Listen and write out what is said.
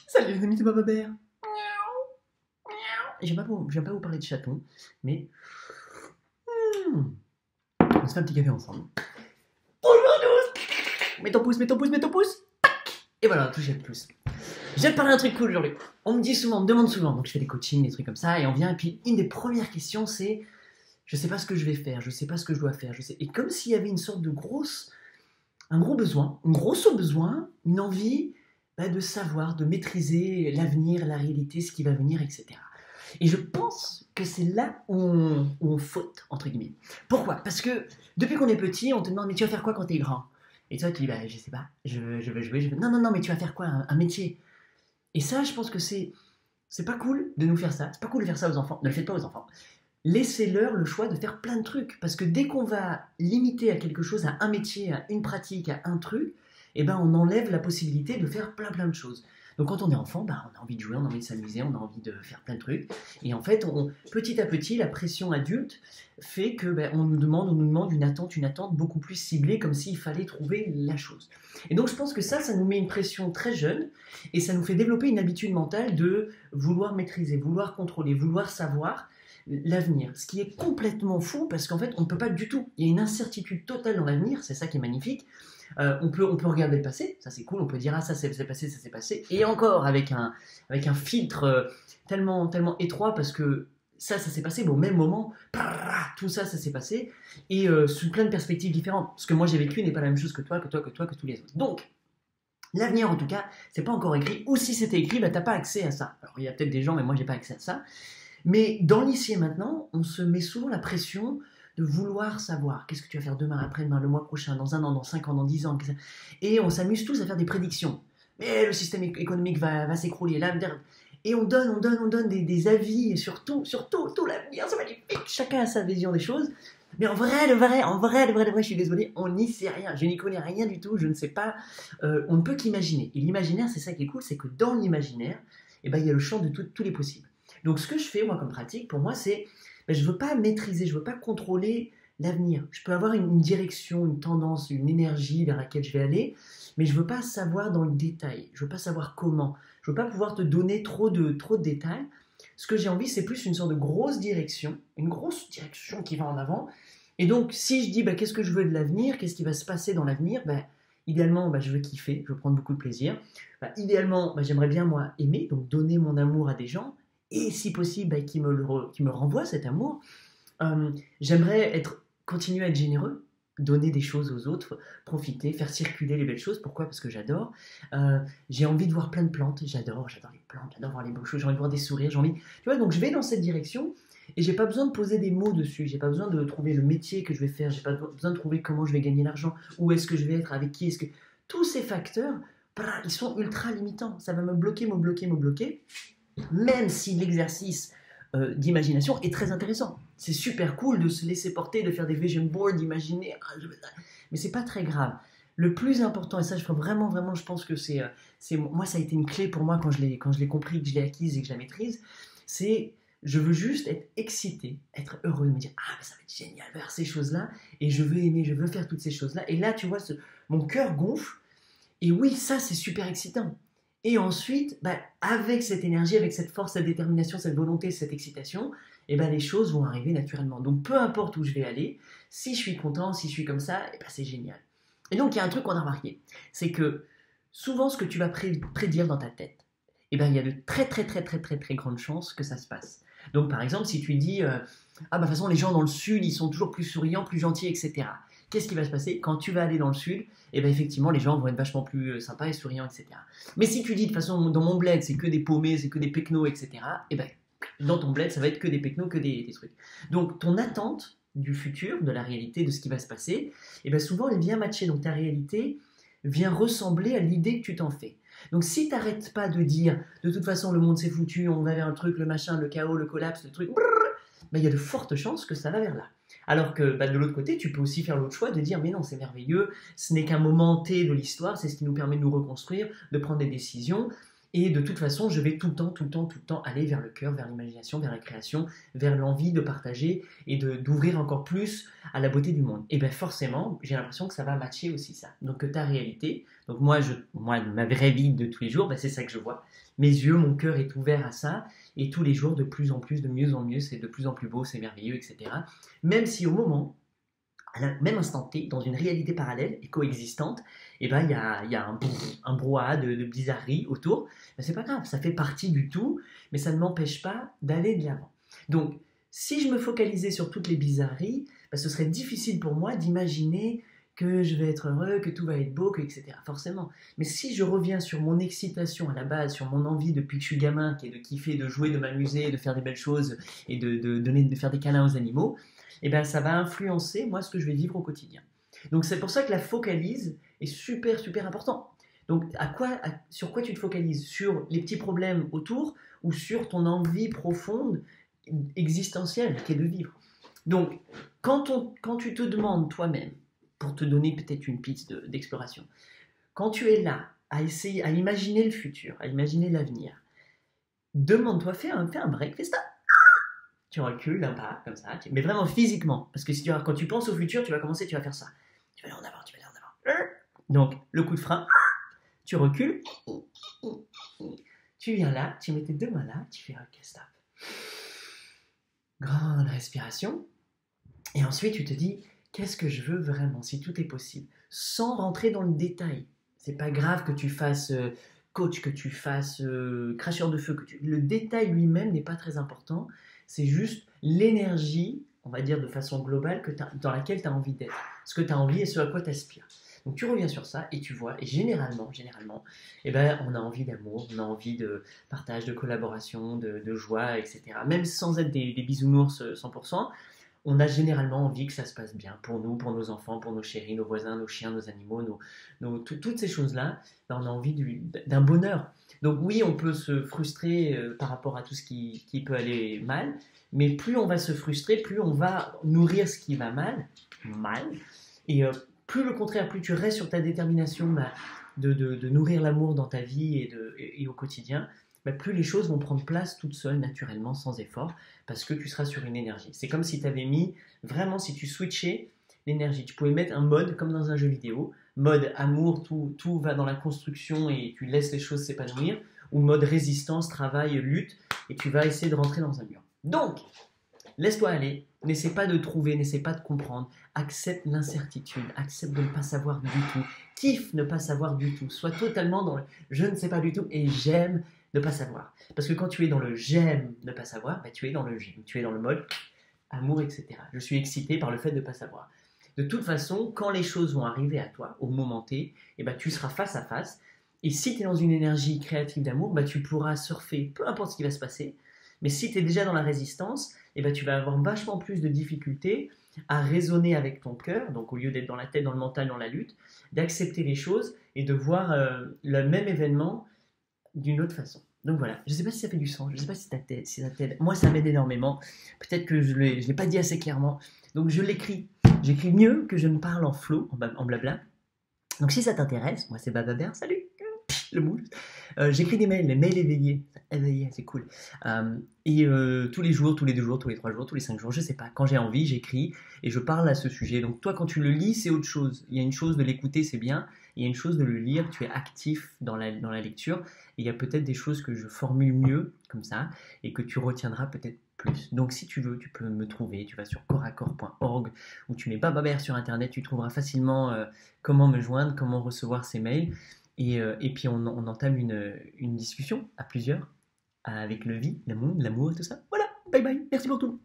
Salut les amis de Baba Bear. J'aime pas vous parler de chatons, mais on se fait un petit café ensemble. Bonjour à tous. Mets ton pouce, mets ton pouce, mets ton pouce. Et voilà, touchez le plus. Je vais te parler d'un truc cool aujourd'hui. On me dit souvent, on me demande souvent, donc je fais des coachings, des trucs comme ça, et on vient, et puis une des premières questions c'est, je sais pas ce que je vais faire, je sais pas ce que je dois faire, et comme s'il y avait une sorte de un gros besoin, un gros besoin, une envie de savoir, de maîtriser l'avenir, la réalité, ce qui va venir, etc. Et je pense que c'est là où on faute, entre guillemets. Pourquoi? Parce que depuis qu'on est petit, on te demande, mais tu vas faire quoi quand t'es grand? Et toi, tu dis, je sais pas, je veux jouer, Non, mais tu vas faire quoi? Un métier. Et ça, je pense que c'est pas cool de nous faire ça. C'est pas cool de faire ça aux enfants. Ne le faites pas aux enfants. Laissez-leur le choix de faire plein de trucs. Parce que dès qu'on va limiter à quelque chose, à un métier, à une pratique, à un truc, on enlève la possibilité de faire plein de choses. Donc quand on est enfant, on a envie de jouer, on a envie de s'amuser, on a envie de faire plein de trucs. Et en fait, petit à petit, la pression adulte fait que on nous demande une attente beaucoup plus ciblée, comme s'il fallait trouver la chose. Et donc je pense que ça nous met une pression très jeune, et ça nous fait développer une habitude mentale de vouloir maîtriser, vouloir contrôler, vouloir savoir l'avenir. Ce qui est complètement fou, parce qu'en fait, on ne peut pas du tout. Il y a une incertitude totale dans l'avenir, c'est ça qui est magnifique. On peut regarder le passé, ça c'est cool, on peut dire ça s'est passé, et encore avec un filtre tellement étroit, parce que ça s'est passé, mais au même moment, tout ça s'est passé, et sous plein de perspectives différentes. Ce que moi j'ai vécu n'est pas la même chose que toi, que tous les autres. Donc, l'avenir en tout cas, c'est pas encore écrit, ou si c'était écrit, t'as pas accès à ça. Alors il y a peut-être des gens, mais moi j'ai pas accès à ça. Mais dans l'ici et maintenant, on se met souvent la pression de vouloir savoir qu'est-ce que tu vas faire demain, après-demain, le mois prochain, dans 1 an, dans 5 ans, dans 10 ans. Et on s'amuse tous à faire des prédictions. Mais le système économique va s'écrouler. Et on donne des avis sur tout l'avenir. C'est magnifique. Chacun a sa vision des choses. Mais en vrai, je suis désolé, on n'y sait rien. Je n'y connais rien du tout. Je ne sais pas. On ne peut qu'imaginer. Et l'imaginaire, c'est ça qui est cool, c'est que dans l'imaginaire, il y a le champ de tous les possibles. Donc ce que je fais, moi, comme pratique, pour moi, c'est je ne veux pas maîtriser, je ne veux pas contrôler l'avenir. Je peux avoir une direction, une tendance, une énergie vers laquelle je vais aller, mais je ne veux pas savoir dans le détail. Je ne veux pas savoir comment. Je ne veux pas pouvoir te donner trop de détails. Ce que j'ai envie, c'est plus une sorte de grosse direction qui va en avant. Et donc, si je dis qu'est-ce que je veux de l'avenir, qu'est-ce qui va se passer dans l'avenir, idéalement, je veux kiffer, je veux prendre beaucoup de plaisir. Idéalement, j'aimerais bien, moi, aimer, donc donner mon amour à des gens, et si possible, qui me renvoie cet amour. J'aimerais continuer à être généreux, donner des choses aux autres, profiter, faire circuler les belles choses. Pourquoi? Parce que j'adore. J'ai envie de voir plein de plantes, j'adore les plantes, j'adore voir les beaux choses, j'ai envie de voir des sourires, tu vois, donc je vais dans cette direction, et j'ai pas besoin de poser des mots dessus, j'ai pas besoin de trouver le métier que je vais faire, j'ai pas besoin de trouver comment je vais gagner l'argent, où est-ce que je vais être, avec qui est-ce que... Tous ces facteurs, ils sont ultra limitants, ça va me bloquer, même si l'exercice d'imagination est très intéressant. C'est super cool de se laisser porter, de faire des vision boards, d'imaginer, mais c'est pas très grave. Le plus important, et ça je pense que moi ça a été une clé pour moi quand je l'ai compris, que je l'ai acquise et que je la maîtrise, c'est je veux juste être excité, être heureux, de me dire ça va être génial de faire ces choses-là, et je veux aimer, je veux faire toutes ces choses-là, et là tu vois, mon cœur gonfle, et oui, ça c'est super excitant. Et ensuite, avec cette énergie, avec cette force, cette détermination, cette volonté, cette excitation, les choses vont arriver naturellement. Donc peu importe où je vais aller, si je suis content, si je suis comme ça, c'est génial. Et donc il y a un truc qu'on a remarqué, c'est que souvent ce que tu vas prédire dans ta tête, il y a de très grandes chances que ça se passe. Donc par exemple, si tu dis, de toute façon les gens dans le sud, ils sont toujours plus souriants, plus gentils, etc. Qu'est-ce qui va se passer quand tu vas aller dans le sud? Effectivement, les gens vont être vachement plus sympas et souriants, etc. Mais si tu dis, de toute façon, dans mon bled, c'est que des paumés, c'est que des pecnos, etc., dans ton bled, ça va être que des pecnos, que des trucs. Donc, ton attente du futur, de la réalité, de ce qui va se passer, souvent, elle vient matcher. Donc, ta réalité vient ressembler à l'idée que tu t'en fais. Donc, si tu n'arrêtes pas de dire, de toute façon, le monde s'est foutu, on va vers le truc, le machin, le chaos, le collapse, le truc, il y a de fortes chances que ça va vers là. Alors que de l'autre côté, tu peux aussi faire l'autre choix de dire mais non, c'est merveilleux, ce n'est qu'un moment T de l'histoire, c'est ce qui nous permet de nous reconstruire, de prendre des décisions, Et de toute façon, je vais tout le temps aller vers le cœur, vers l'imagination, vers la création, vers l'envie de partager et d'ouvrir encore plus à la beauté du monde. Et bien forcément, j'ai l'impression que ça va matcher aussi ça. Donc ta réalité, donc moi, ma vraie vie de tous les jours, ben, c'est ça que je vois. Mes yeux, mon cœur est ouvert à ça, et tous les jours, de plus en plus, de mieux en mieux, c'est de plus en plus beau, c'est merveilleux, etc. Même si au moment, à la même instant T, dans une réalité parallèle et coexistante, eh ben, il y a un brouhaha de bizarreries autour. Ben, c'est pas grave, ça fait partie du tout, mais ça ne m'empêche pas d'aller de l'avant. Donc, si je me focalisais sur toutes les bizarreries, ben, ce serait difficile pour moi d'imaginer que je vais être heureux, que tout va être beau, etc. Forcément. Mais si je reviens sur mon excitation à la base, sur mon envie depuis que je suis gamin, qui est de kiffer, de jouer, de m'amuser, de faire des belles choses et de faire des câlins aux animaux, eh ben, ça va influencer, moi, ce que je vais vivre au quotidien. Donc, c'est pour ça que la focalise est super, super important. Donc, sur quoi tu te focalises? Sur les petits problèmes autour ou sur ton envie profonde, existentielle, qui est de vivre? Donc, quand tu te demandes toi-même, pour te donner peut-être une piste d'exploration, quand tu es là, à essayer, à imaginer le futur, à imaginer l'avenir, demande-toi, fais un break, fais ça. Tu recules un pas, comme ça, mais vraiment physiquement. Parce que quand tu penses au futur, tu vas commencer, tu vas faire ça. Tu vas aller en avant, tu vas aller en avant. Donc, le coup de frein, tu recules, tu viens là, tu mets tes deux mains là, tu fais ok, stop. Grande respiration. Et ensuite, tu te dis, qu'est-ce que je veux vraiment, si tout est possible, sans rentrer dans le détail. C'est pas grave que tu fasses coach, que tu fasses cracheur de feu, le détail lui-même n'est pas très important. C'est juste l'énergie, on va dire de façon globale, dans laquelle tu as envie d'être. Ce que tu as envie et ce à quoi tu aspires. Donc tu reviens sur ça et tu vois, et généralement, eh ben, on a envie d'amour, on a envie de partage, de collaboration, de joie, etc. Même sans être des bisounours 100%, on a généralement envie que ça se passe bien pour nous, pour nos enfants, pour nos chéris, nos voisins, nos chiens, nos animaux, toutes ces choses-là, ben, on a envie d'un bonheur. Donc oui, on peut se frustrer par rapport à tout ce qui peut aller mal, mais plus on va se frustrer, plus on va nourrir ce qui va mal, et plus le contraire, plus tu restes sur ta détermination de nourrir l'amour dans ta vie et au quotidien, plus les choses vont prendre place toutes seules, naturellement, sans effort, parce que tu seras sur une énergie. C'est comme si tu avais mis, vraiment, si tu switchais l'énergie. Tu pouvais mettre un mode, comme dans un jeu vidéo, mode amour, tout va dans la construction et tu laisses les choses s'épanouir, ou mode résistance, travail, lutte, et tu vas essayer de rentrer dans un mur. Donc, laisse-toi aller, n'essaie pas de trouver, n'essaie pas de comprendre, accepte l'incertitude, accepte de ne pas savoir du tout, kiffe ne pas savoir du tout, sois totalement dans le je ne sais pas du tout et j'aime ne pas savoir. Parce que quand tu es dans le j'aime ne pas savoir, tu es dans le j'aime, tu es dans le mode amour, etc. Je suis excité par le fait de ne pas savoir. De toute façon, quand les choses vont arriver à toi, au moment T, tu seras face à face. Et si tu es dans une énergie créative d'amour, tu pourras surfer, peu importe ce qui va se passer. Mais si tu es déjà dans la résistance, tu vas avoir vachement plus de difficultés à raisonner avec ton cœur, donc au lieu d'être dans la tête, dans le mental, dans la lutte, d'accepter les choses et de voir le même événement d'une autre façon. Donc voilà, je ne sais pas si ça fait du sens, je ne sais pas si ça t'aide. Moi, ça m'aide énormément. Peut-être que je ne l'ai pas dit assez clairement. Donc je l'écris. J'écris mieux que je ne parle en flow, en blabla. Donc si ça t'intéresse, moi c'est Bababert, salut le mouche. J'écris des mails, les mails éveillés. Éveillé, c'est cool. Tous les jours, tous les 2 jours, tous les 3 jours, tous les 5 jours, je sais pas. Quand j'ai envie, j'écris et je parle à ce sujet. Donc toi, quand tu le lis, c'est autre chose. Il y a une chose de l'écouter, c'est bien. Il y a une chose de le lire, tu es actif dans la lecture. Et il y a peut-être des choses que je formule mieux, comme ça, et que tu retiendras peut-être plus. Donc si tu veux, tu peux me trouver. Tu vas sur coraccord.org où tu mets Bababert sur Internet. Tu trouveras facilement comment me joindre, comment recevoir ces mails. Et puis on entame une discussion à plusieurs avec le vie, l'amour et tout ça. Voilà, bye bye, merci pour tout.